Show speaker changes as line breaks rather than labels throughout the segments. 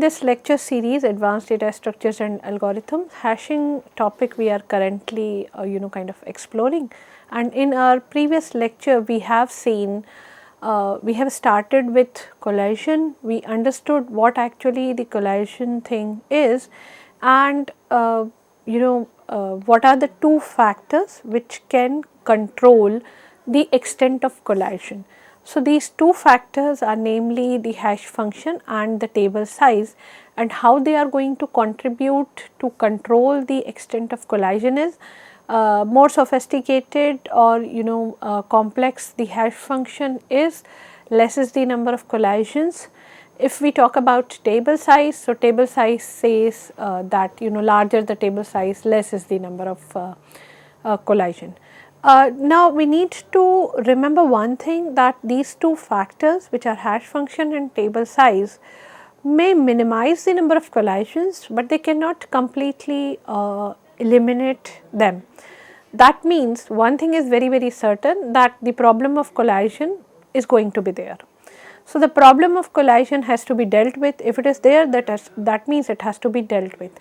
this lecture series, Advanced Data Structures and Algorithms, hashing topic we are currently kind of exploring. And in our previous lecture we have seen, we have started with collation, we understood what actually the collation thing is, and what are the two factors which can control the extent of collation. So, these two factors are namely the hash function and the table size, and how they are going to contribute to control the extent of collation is more sophisticated or complex the hash function is, less is the number of collations. If we talk about table size, so table size says that larger the table size, less is the number of collation. Now we need to remember one thing, that these two factors which are hash function and table size may minimize the number of collations, but they cannot completely eliminate them. That means one thing is very certain, that the problem of collation is going to be there. So, the problem of collation has to be dealt with. If it is there, that means it has to be dealt with.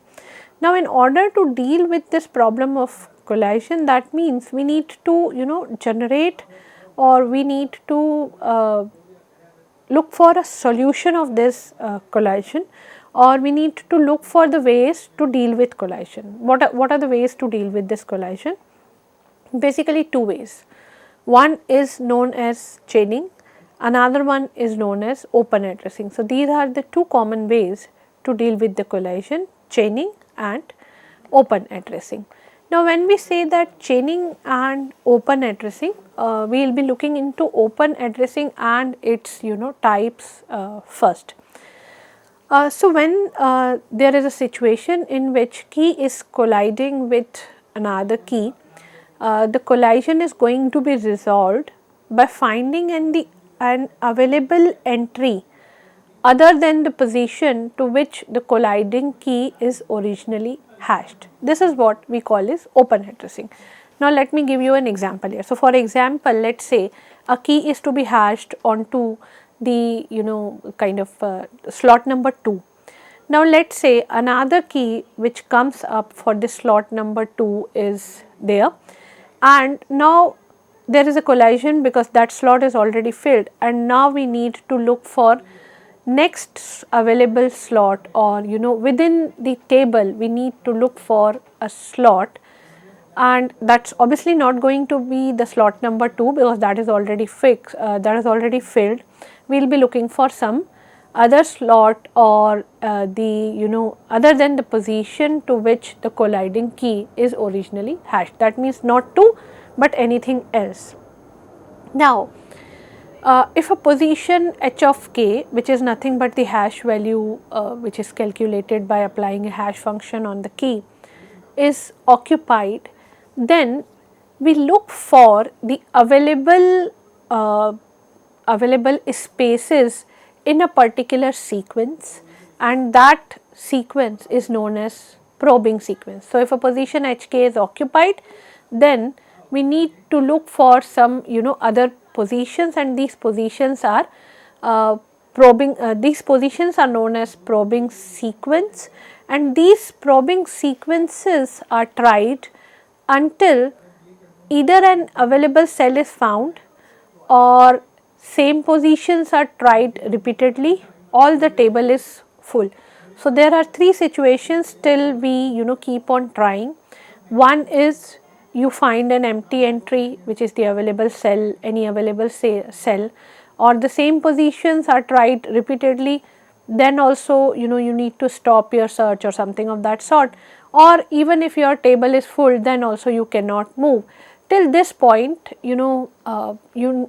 Now, in order to deal with this problem of collation, that means we need to generate, or we need to look for a solution of this collation, or we need to look for the ways to deal with collation. What are the ways to deal with this collation? Basically two ways. One is known as chaining, another one is known as open addressing. So, these are the two common ways to deal with the collation: chaining and open addressing. Now, when we say that chaining and open addressing, we will be looking into open addressing and its types first. So, when there is a situation in which key is colliding with another key, the collision is going to be resolved by finding an available entry other than the position to which the colliding key is originally hashed. This is what we call as open addressing. Now, let me give you an example here. So, for example, let us say a key is to be hashed onto the slot number 2. Now, let us say another key which comes up for this slot number 2 is there, and now there is a collision because that slot is already filled, and now we need to look for next available slot, or within the table we need to look for a slot, and that is obviously not going to be the slot number 2 because that is already fixed, that is already filled. We will be looking for some other slot, or other than the position to which the colliding key is originally hashed. That means not 2 but anything else. Now, if a position h of k, which is nothing but the hash value which is calculated by applying a hash function on the key, is occupied, then we look for the available spaces in a particular sequence, and that sequence is known as probing sequence. So, if a position hk is occupied, then we need to look for some other positions, and these positions are probing, these positions are known as probing sequence, and these probing sequences are tried until either an available cell is found, or same positions are tried repeatedly, all the table is full. So, there are three situations till we keep on trying. One is you find an empty entry which is the available cell, any available cell, or the same positions are tried repeatedly, then also you need to stop your search or something of that sort, or even if your table is full, then also you cannot move. Till this point you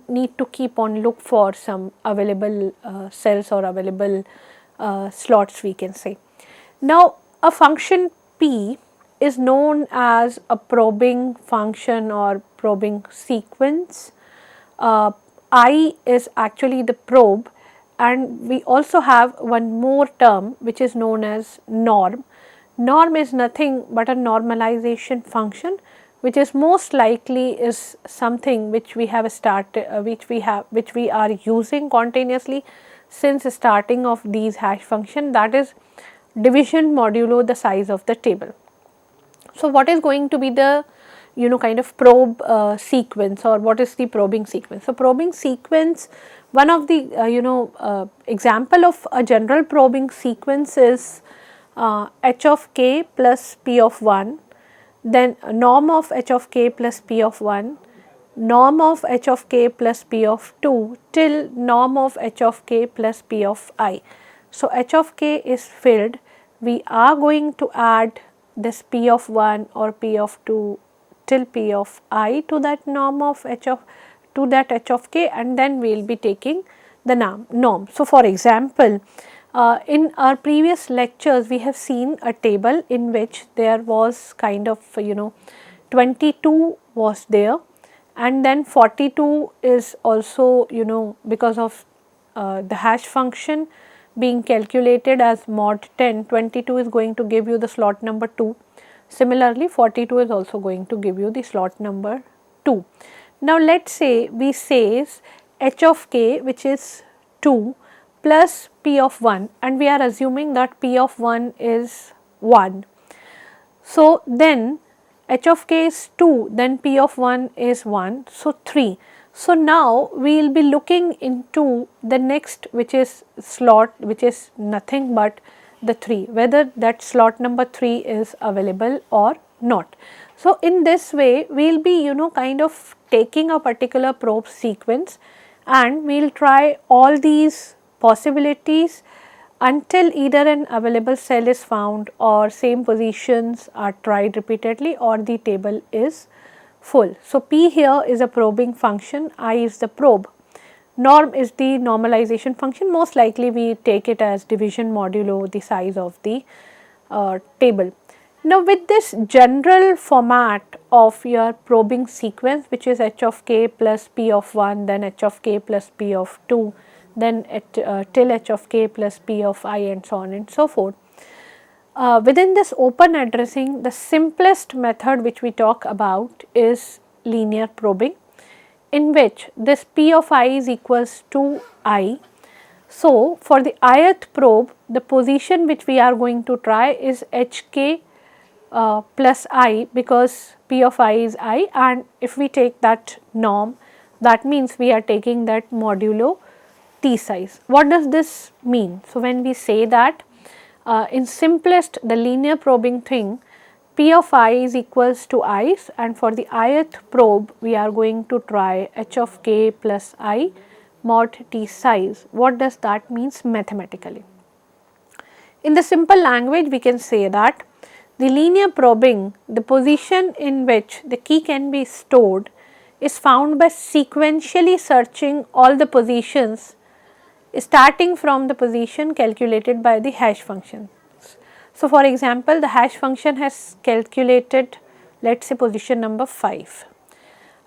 need to keep on look for some available cells or available slots, we can say. Now, a function p is known as a probing function or probing sequence. I is actually the probe, and we also have one more term which is known as norm. Norm is nothing but a normalization function, which is most likely is something which we have started, which we are using continuously. since starting of these hash function, that is division modulo the size of the table. So, what is going to be the kind of probe sequence, or what is the probing sequence? So, probing sequence, one of the example of a general probing sequence is h of k plus p of 1, then norm of h of k plus p of 1, norm of h of k plus p of 2 till norm of h of k plus p of I. So, h of k is filled, we are going to add this p of 1 or p of 2 till p of I to that norm of h of k, and then we will be taking the norm. So, for example, in our previous lectures we have seen a table in which there was kind of 22 was there, and then 42 is also because of the hash function being calculated as mod 10, 22 is going to give you the slot number 2. Similarly, 42 is also going to give you the slot number 2. Now, let us say we says h of k, which is 2 plus p of 1, and we are assuming that p of 1 is 1. So, then h of k is 2, then p of 1 is 1, so 3. So, now we will be looking into the next, which is slot, which is nothing but the 3, whether that slot number 3 is available or not. So, in this way we will be kind of taking a particular probe sequence, and we will try all these possibilities until either an available cell is found, or same positions are tried repeatedly, or the table is full. So, P here is a probing function, I is the probe, norm is the normalization function, most likely we take it as division modulo the size of the table. Now, with this general format of your probing sequence, which is h of k plus p of 1, then h of k plus p of 2, then till h of k plus p of I, and so on and so forth. Within this open addressing, the simplest method which we talk about is linear probing, in which this p of I is equals to I. So, for the ith probe, the position which we are going to try is hk plus I, because p of I is I, and if we take that norm, that means we are taking that modulo t size. What does this mean? So, when we say that in simplest the linear probing thing, p of I is equals to i's, and for the ith probe we are going to try h of k plus I mod t size. What does that means mathematically? In the simple language, we can say that the linear probing, the position in which the key can be stored, is found by sequentially searching all the positions starting from the position calculated by the hash function. So, for example, the hash function has calculated, let us say, position number 5,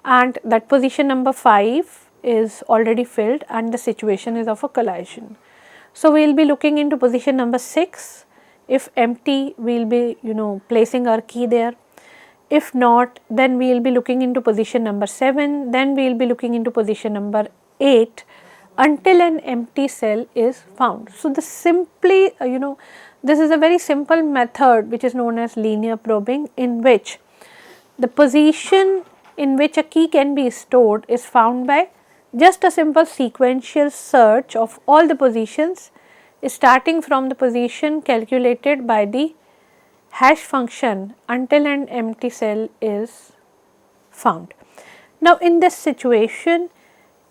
and that position number 5 is already filled and the situation is of a collision. So, we will be looking into position number 6. If empty, we will be placing our key there. If not, then we will be looking into position number 7, then we will be looking into position number 8 until an empty cell is found. So, this simply this is a very simple method which is known as linear probing, in which the position in which a key can be stored is found by just a simple sequential search of all the positions starting from the position calculated by the hash function until an empty cell is found. Now, in this situation,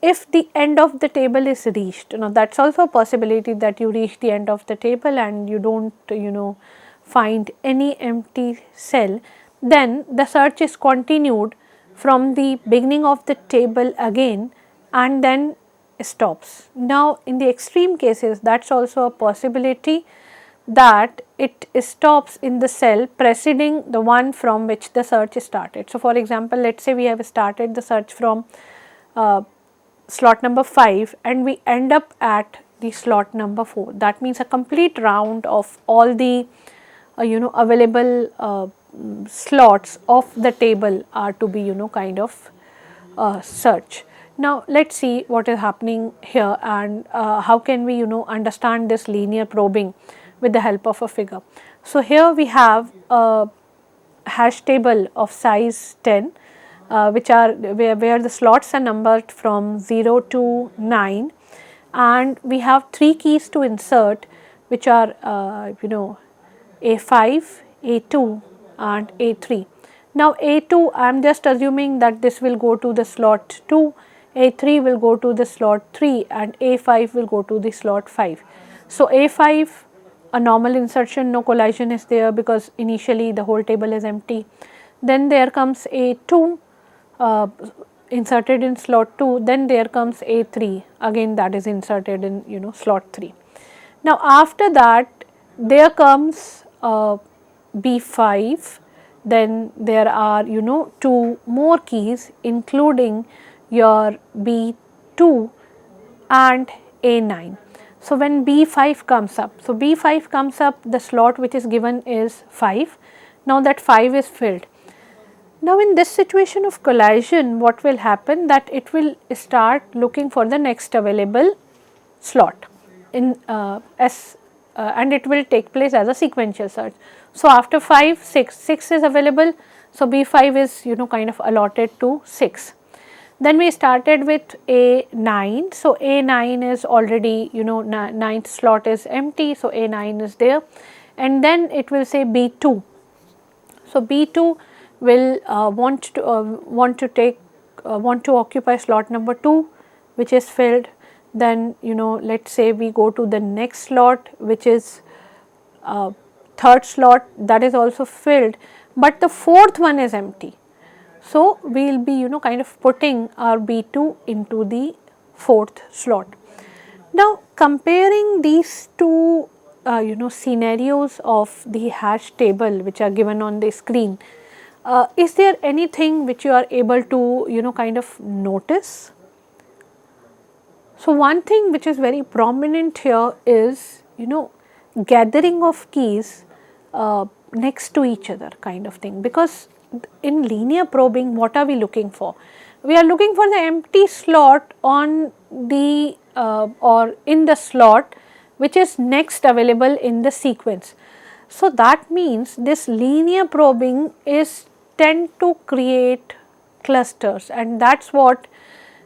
if the end of the table is reached, that is also a possibility that you reach the end of the table and you do not find any empty cell, then the search is continued from the beginning of the table again and then stops. Now, in the extreme cases, that is also a possibility that it stops in the cell preceding the one from which the search started. So, for example, let us say we have started the search from slot number 5 and we end up at the slot number 4. That means a complete round of all the available slots of the table are to be kind of search. Now let us see what is happening here, and how can we understand this linear probing with the help of a figure. So here we have a hash table of size 10, which are where the slots are numbered from 0 to 9, and we have 3 keys to insert, which are A5, A2 and A3. Now A2, I am just assuming that this will go to the slot 2, A3 will go to the slot 3 and A5 will go to the slot 5. So A5, a normal insertion, no collision is there because initially the whole table is empty. Then there comes A2 inserted in slot 2, then there comes A3, again that is inserted in slot 3. Now after that there comes B5, then there are 2 more keys including your B2 and A9. So when B5 comes up, so B5 comes up, the slot which is given is 5. Now that 5 is filled. Now in this situation of collision, what will happen, that it will start looking for the next available slot in and it will take place as a sequential search. So after 5, 6 is available. So B5 is kind of allotted to 6. Then we started with A9. So A9 is already 9th slot is empty. So A9 is there, and then it will say B2. So B2 will want to occupy slot number 2, which is filled. Then let us say we go to the next slot, which is 3rd slot, that is also filled, but the 4th one is empty. So we will be kind of putting our B2 into the 4th slot. Now comparing these two scenarios of the hash table which are given on the screen, is there anything which you are able to kind of notice? So one thing which is very prominent here is gathering of keys next to each other kind of thing, because in linear probing what are we looking for? We are looking for the empty slot on the or in the slot which is next available in the sequence. So that means this linear probing is tend to create clusters, and that is what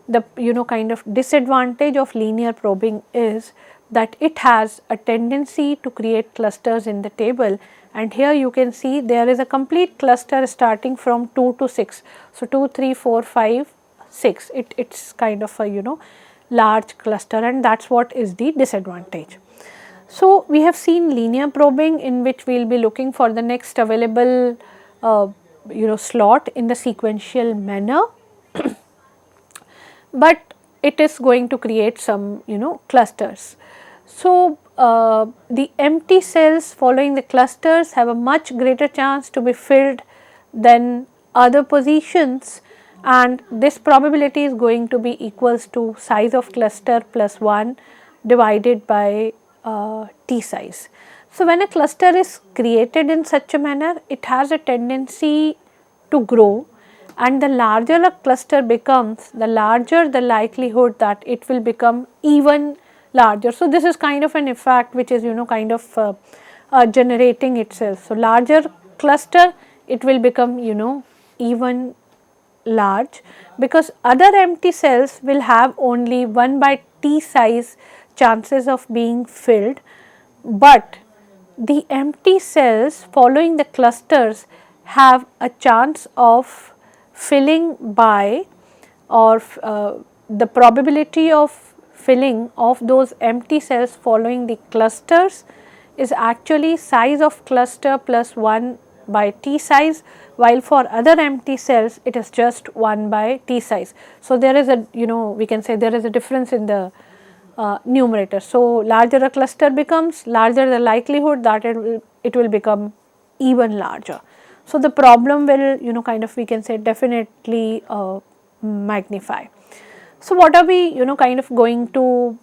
the kind of disadvantage of linear probing is, that it has a tendency to create clusters in the table. And here you can see there is a complete cluster starting from 2 to 6. So 2, 3, 4, 5, 6, it's kind of a large cluster, and that is what is the disadvantage. So we have seen linear probing, in which we will be looking for the next available slot in the sequential manner, but it is going to create some clusters. So the empty cells following the clusters have a much greater chance to be filled than other positions, and this probability is going to be equals to size of cluster plus 1 divided by T size. So when a cluster is created in such a manner, it has a tendency to grow, and the larger a cluster becomes, the larger the likelihood that it will become even larger. So this is kind of an effect which is kind of generating itself. So larger cluster, it will become even large, because other empty cells will have only 1 by T size chances of being filled, but the empty cells following the clusters have a chance of filling by, or the probability of filling of those empty cells following the clusters is actually size of cluster plus 1 by T size, while for other empty cells it is just 1 by T size. So there is a we can say there is a difference in the numerator. So larger a cluster becomes, larger the likelihood that it will become even larger. So the problem will kind of we can say definitely magnify. So what are we kind of going to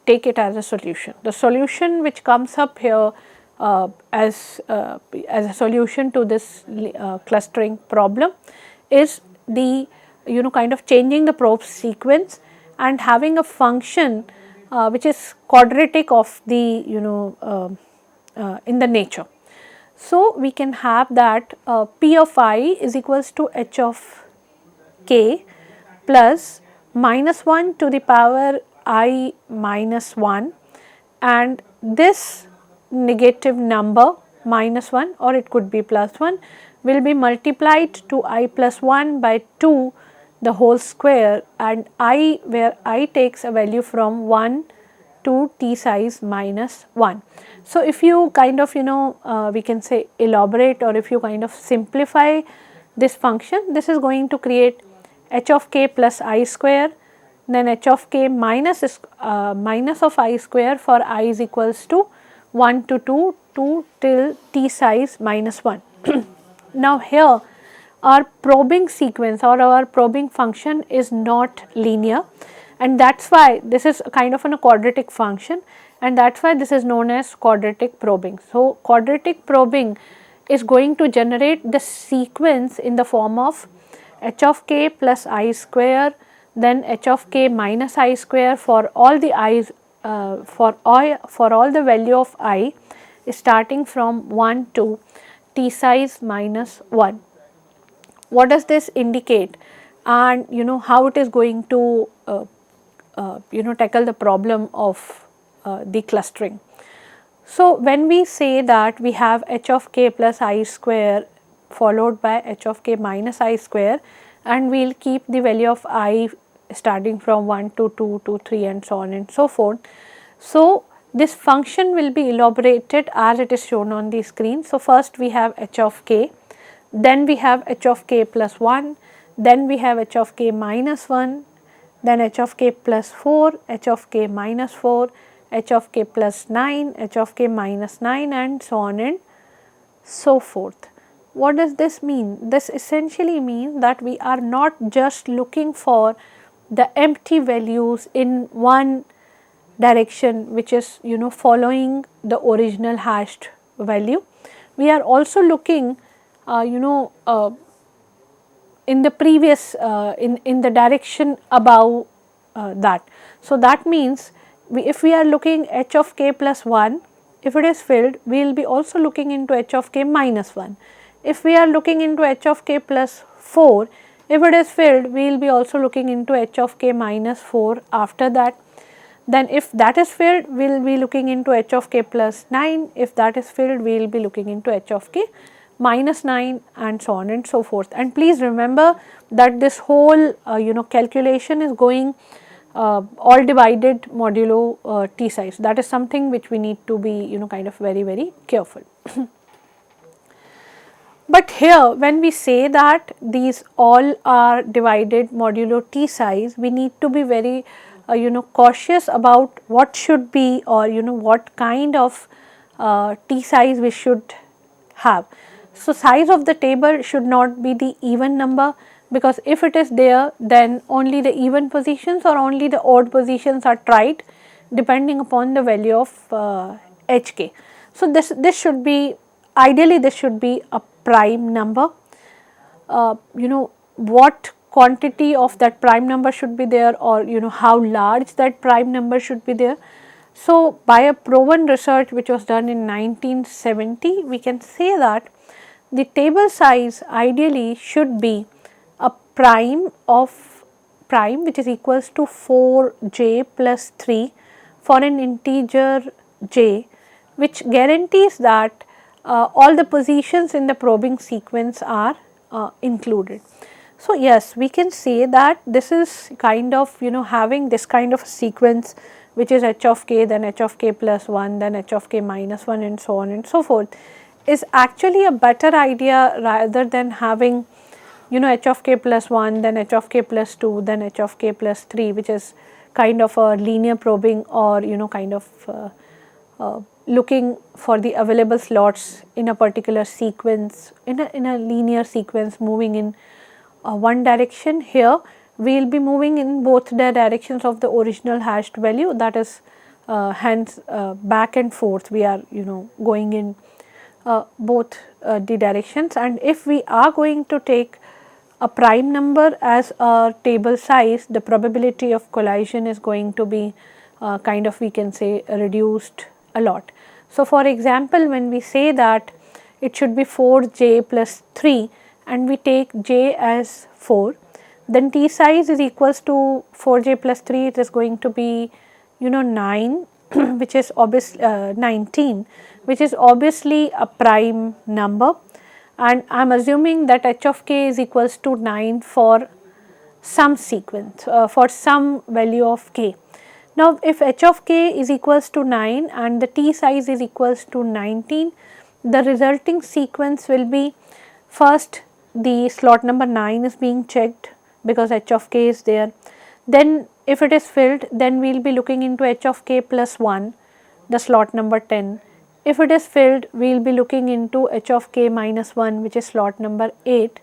take it as a solution? The solution which comes up here as a solution to this clustering problem is the kind of changing the probe sequence and having a function which is quadratic of the in the nature. So, we can have that P of I is equals to h of k plus minus 1 to the power I minus 1, and this negative number minus 1 or it could be plus 1 will be multiplied to I plus 1 by 2 the whole square, and I where I takes a value from 1 to t size minus 1. So, if you kind of we can say elaborate, or if you kind of simplify this function, this is going to create h of k plus I square, then h of k minus of I square for I is equals to 1 to 2 till t size minus 1. Now, here our probing sequence or our probing function is not linear, and that is why this is kind of a quadratic function, and that is why this is known as quadratic probing. So, quadratic probing is going to generate the sequence in the form of h of k plus I square, then h of k minus I square for all the i's for all the value of I starting from 1 to t size minus 1. What does this indicate, and how it is going to tackle the problem of the clustering. So, when we say that we have h of k plus I square followed by h of k minus I square, and we will keep the value of I starting from 1 to 2 to 3 and so on and so forth. So, this function will be elaborated as it is shown on the screen. So, first we have h of k, then we have h of k plus 1, then we have h of k minus 1, then h of k plus 4, h of k minus 4, h of k plus 9, h of k minus 9 and so on and so forth. What does this mean? This essentially means that we are not just looking for the empty values in one direction, which is following the original hashed value. We are also looking in the previous in the direction above that. So, that means if we are looking h of k plus 1, if it is filled, we will be also looking into h of k minus 1. If we are looking into h of k plus 4, if it is filled, we will be also looking into h of k minus 4 after that. Then if that is filled, we will be looking into h of k plus 9, if that is filled, we will be looking into h of k minus 9 and so on and so forth. And please remember that this whole calculation is going all divided modulo t size. That is something which we need to be kind of very careful. But here when we say that these all are divided modulo t size, we need to be very cautious about what should be, or what kind of t size we should have. So, size of the table should not be the even number, because if it is there, then only the even positions or only the odd positions are tried depending upon the value of hk. So, this should be, ideally this should be a prime number. What quantity of that prime number should be there, or how large that prime number should be there. So, by a proven research which was done in 1970, we can say that the table size ideally should be a prime of prime which is equals to 4j plus 3 for an integer j, which guarantees that all the positions in the probing sequence are included. So, yes, we can say that this is kind of having this kind of a sequence which is h of k, then h of k plus 1, then h of k minus 1 and so on and so forth, is actually a better idea rather than having h of k plus 1, then h of k plus 2, then h of k plus 3, which is kind of a linear probing, or kind of looking for the available slots in a particular sequence, in a linear sequence moving in one direction. Here we will be moving in both the directions of the original hashed value, that is hence back and forth we are going in both the directions. And if we are going to take a prime number as a table size, the probability of collision is going to be kind of, we can say, reduced a lot. So, for example, when we say that it should be 4j plus 3 and we take j as 4, then t size is equals to 4j plus 3, it is going to be 9 which is obviously 19, which is obviously a prime number, and I am assuming that h of k is equals to 9 for some sequence, for some value of k. Now, if h of k is equals to 9 and the t size is equals to 19, the resulting sequence will be, first the slot number 9 is being checked because h of k is there. Then if it is filled, then we will be looking into h of k plus 1, the slot number 10. If it is filled, we will be looking into h of k minus 1, which is slot number 8.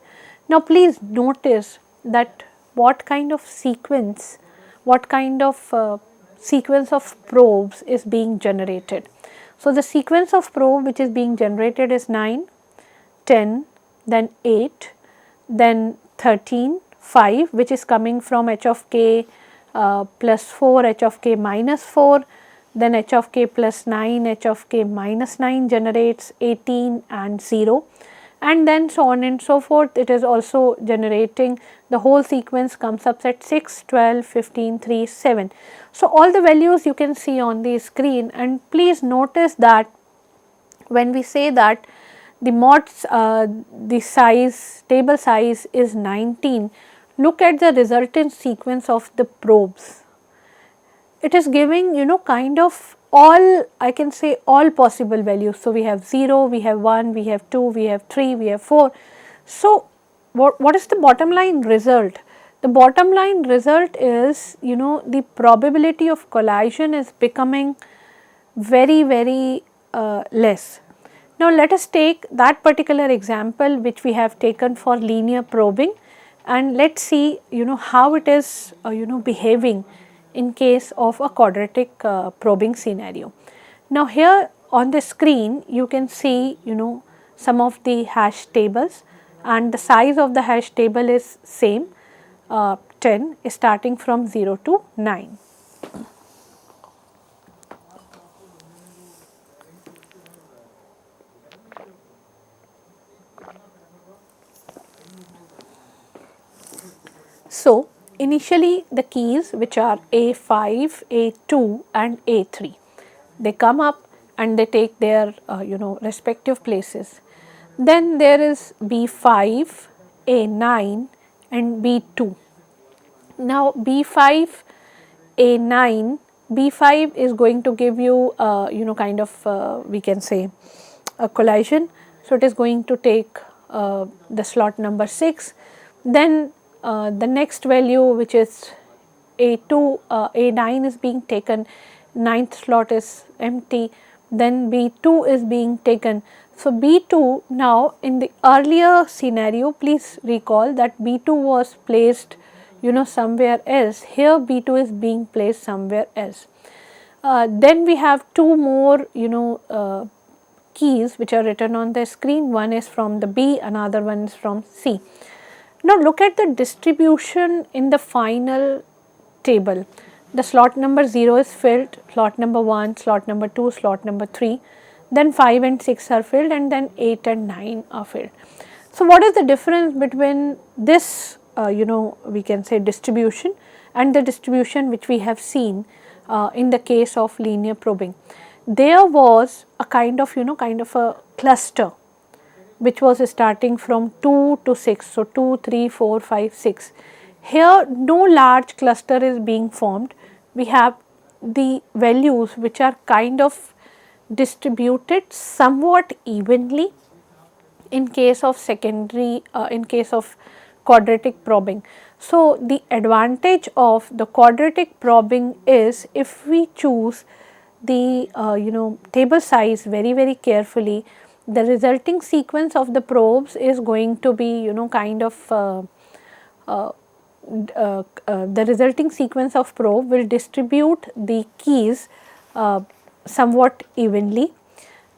Now, please notice that what kind of sequence, sequence of probes is being generated. So, the sequence of probe which is being generated is 9, 10, then 8, then 13, 5, which is coming from h of k plus 4, h of k minus 4, then h of k plus 9, h of k minus 9 generates 18 and 0, and then so on and so forth. It is also generating, the whole sequence comes up at 6, 12, 15, 3, 7. So, all the values you can see on the screen, and please notice that when we say that the mods, the size, table size is 19, look at the resultant sequence of the probes. It is giving kind of all, I can say, all possible values. So, we have 0, we have 1, we have 2, we have 3, we have 4. So, what is the bottom line result? The bottom line result is the probability of collision is becoming very, very less. Now, let us take that particular example which we have taken for linear probing, and let us see how it is behaving in case of a quadratic probing scenario. Now, here on the screen you can see some of the hash tables, and the size of the hash table is same, 10 starting from 0 to 9. So, initially the keys, which are A5, A2 and A3, they come up and they take their respective places. Then there is B5, A9 and B2. Now, B5, A9, B5 is going to give you kind of we can say a collision. So, it is going to take the slot number 6. Then the next value, which is A2, A9 is being taken, 9th slot is empty, then B2 is being taken. So, B2 now, in the earlier scenario, please recall that B2 was placed somewhere else. Here B2 is being placed somewhere else. Then we have two more keys which are written on the screen. One is from the B, another one is from C. Now, look at the distribution in the final table. The slot number 0 is filled, slot number 1, slot number 2, slot number 3, then 5 and 6 are filled, and then 8 and 9 are filled. So, what is the difference between this we can say distribution and the distribution which we have seen in the case of linear probing? There was a kind of a cluster which was starting from 2 to 6. So, 2, 3, 4, 5, 6. Here no large cluster is being formed. We have the values which are kind of distributed somewhat evenly in case of secondary, in case of quadratic probing. So, the advantage of the quadratic probing is, if we choose the table size very, very carefully, the resulting sequence of the probes is going to be kind of the resulting sequence of probe will distribute the keys somewhat evenly,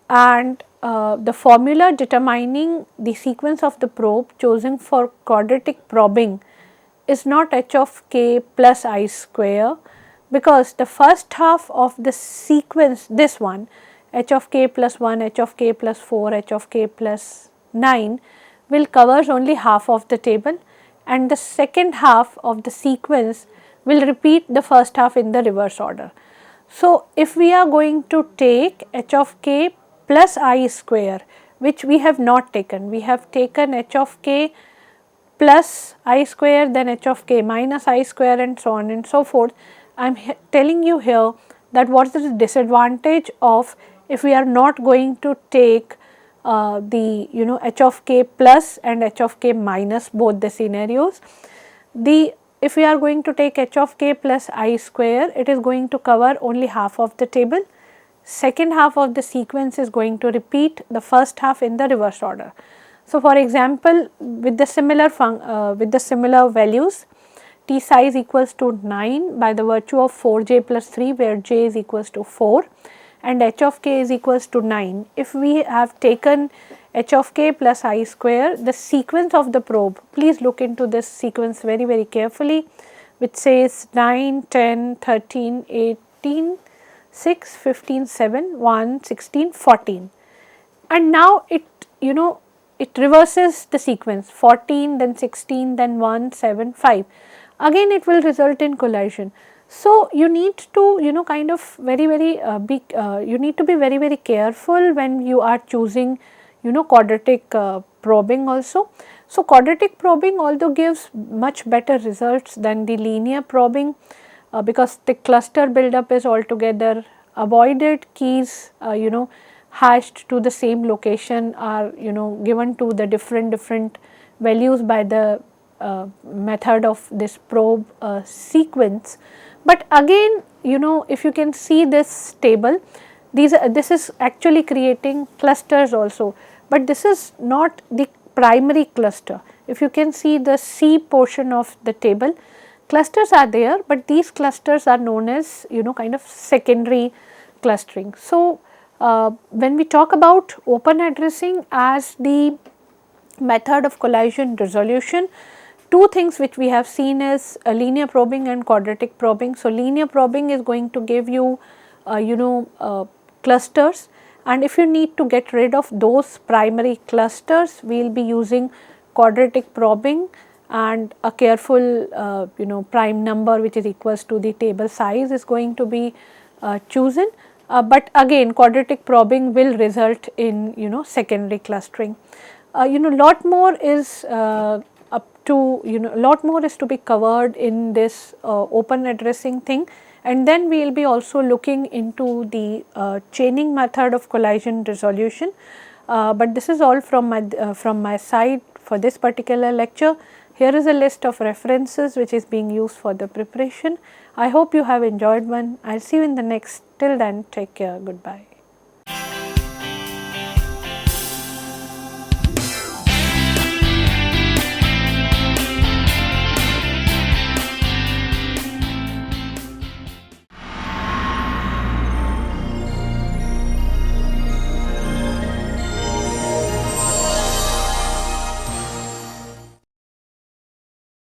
and the formula determining the sequence of the probe chosen for quadratic probing is not h of k plus I square, because the first half of the sequence, this one, h of k plus 1, h of k plus 4, h of k plus 9 will covers only half of the table, and the second half of the sequence will repeat the first half in the reverse order. So, if we are going to take h of k plus I square, which we have not taken, we have taken h of k plus I square, then h of k minus I square, and so on and so forth. I am telling you here that what is the disadvantage of if we are not going to take the h of k plus and h of k minus, both the scenarios. If we are going to take h of k plus I square, it is going to cover only half of the table. Second half of the sequence is going to repeat the first half in the reverse order. So, for example, with the similar values, t size equals to 9 by the virtue of 4j plus 3, where j is equals to 4, and h of k is equals to 9. If we have taken h of k plus I square, the sequence of the probe, please look into this sequence very carefully, which says 9, 10, 13, 18, 6, 15, 7, 1, 16, 14, and now it it reverses the sequence 14, then 16, then 1, 7, 5, again it will result in collision. So, you need to kind of you need to be very careful when you are choosing quadratic probing also. So, quadratic probing although gives much better results than the linear probing, because the cluster buildup is altogether avoided, keys hashed to the same location are given to the different values by the method of this probe sequence. But again if you can see this table, this is actually creating clusters also, but this is not the primary cluster. If you can see the C portion of the table, clusters are there, but these clusters are known as kind of secondary clustering. So, when we talk about open addressing as the method of collision resolution, two things which we have seen is linear probing and quadratic probing. So, linear probing is going to give you clusters, and if you need to get rid of those primary clusters, we will be using quadratic probing, and a careful prime number which is equals to the table size is going to be chosen. But again quadratic probing will result in secondary clustering. Lot more is lot more is to be covered in this open addressing thing, and then we will be also looking into the chaining method of collision resolution. But this is all from my side for this particular lecture. Here is a list of references which is being used for the preparation. I hope you have enjoyed one. I will see you in the next. Till then, take care. Goodbye.